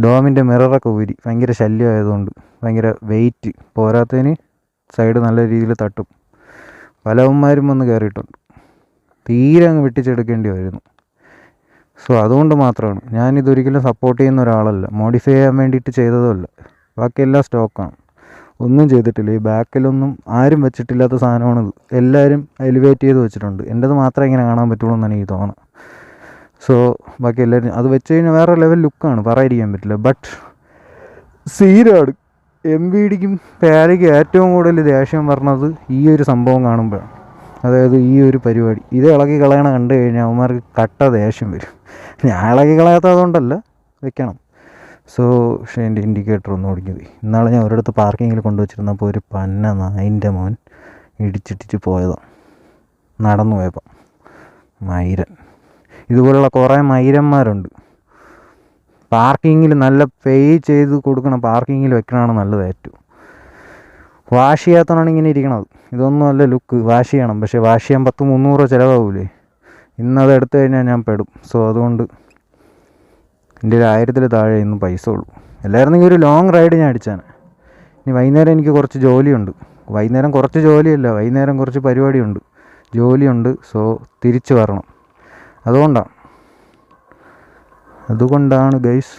ഡോമിൻ്റെ മിററൊക്കെ ഊരി, ഭയങ്കര ശല്യമായതുകൊണ്ട്, ഭയങ്കര വെയിറ്റ് പോരാത്തതിന് സൈഡ് നല്ല രീതിയിൽ തട്ടും. പലവന്മാരും വന്ന് കയറിയിട്ടുണ്ട്, തീരെ അങ്ങ് വെട്ടിച്ചെടുക്കേണ്ടി വരുന്നു. സോ അതുകൊണ്ട് മാത്രമാണ് ഞാനിതൊരിക്കലും സപ്പോർട്ട് ചെയ്യുന്ന ഒരാളല്ല. മോഡിഫൈ ചെയ്യാൻ വേണ്ടിയിട്ട് ചെയ്തതുമല്ല. ബാക്കിയെല്ലാം സ്റ്റോക്കാണ്, ഒന്നും ചെയ്തിട്ടില്ല. ഈ ബാക്കിലൊന്നും ആരും വെച്ചിട്ടില്ലാത്ത സാധനമാണിത്. എല്ലാവരും എലിവേറ്റ് ചെയ്ത് വെച്ചിട്ടുണ്ട്. എൻ്റെത് മാത്രമേ ഇങ്ങനെ കാണാൻ പറ്റുള്ളൂ എന്നാണ് എനിക്ക് തോന്നുന്നത്. സോ ബാക്കി എല്ലാവരും അത് വെച്ച് കഴിഞ്ഞാൽ വേറെ ലെവൽ ലുക്കാണ്, പറയാതിരിക്കാൻ പറ്റില്ല. ബട്ട് സീനാണ്. എം വി ഡിക്കും പാരയ്ക്കും ഏറ്റവും കൂടുതൽ ദേഷ്യം പറഞ്ഞത് ഈ ഒരു സംഭവം കാണുമ്പോഴാണ്. അതായത് ഈ ഒരു പരിപാടി ഇത് ഇളക്കി കളയണ കണ്ടു കഴിഞ്ഞാൽ അവന്മാർക്ക് കട്ട ദേഷ്യം വരും. ഞാൻ ഇളക്കി കളയാത്തതുകൊണ്ടല്ല, വെക്കണം. സോ പക്ഷേ എൻ്റെ ഇൻഡിക്കേറ്റർ ഒന്നും ഓടിക്കുന്നത്. ഇന്നാളെ ഞാൻ ഒരിടത്ത് പാർക്കിങ്ങിൽ കൊണ്ടുവച്ചിരുന്നപ്പോൾ ഒരു പന്ന നായിൻ്റെ മോൻ ഇടിച്ചിട്ടിച്ച് പോയതാണ്, നടന്നു പോയപ്പോൾ. മൈരൻ, ഇതുപോലുള്ള കുറേ മൈരന്മാരുണ്ട്. പാർക്കിങ്ങിൽ നല്ല പേ ചെയ്ത് കൊടുക്കണം, പാർക്കിങ്ങിൽ വെക്കണതാണ് നല്ലത് ഏറ്റവും. വാഷ് ചെയ്യാത്തതാണ് ഇങ്ങനെ ഇരിക്കണത്. ഇതൊന്നും അല്ല ലുക്ക്, വാഷ് ചെയ്യണം. പക്ഷേ വാഷ് ചെയ്യാൻ 100-300 ചിലവാകൂലേ. ഇന്നത് എടുത്തു കഴിഞ്ഞാൽ ഞാൻ പെടും. സോ അതുകൊണ്ട് എൻ്റെ ഒരു 1000-ൽ താഴെ ഇന്ന് പൈസ ഉള്ളൂ. എല്ലായിരുന്നെങ്കിൽ ഒരു ലോങ് റൈഡ് ഞാൻ അടിച്ചാണ്. ഇനി വൈകുന്നേരം എനിക്ക് കുറച്ച് ജോലിയുണ്ട്. വൈകുന്നേരം കുറച്ച് ജോലിയല്ല, വൈകുന്നേരം കുറച്ച് പരിപാടിയുണ്ട്, ജോലിയുണ്ട്. സോ തിരിച്ച് വരണം. അതുകൊണ്ടാണ് ഗൈസ്.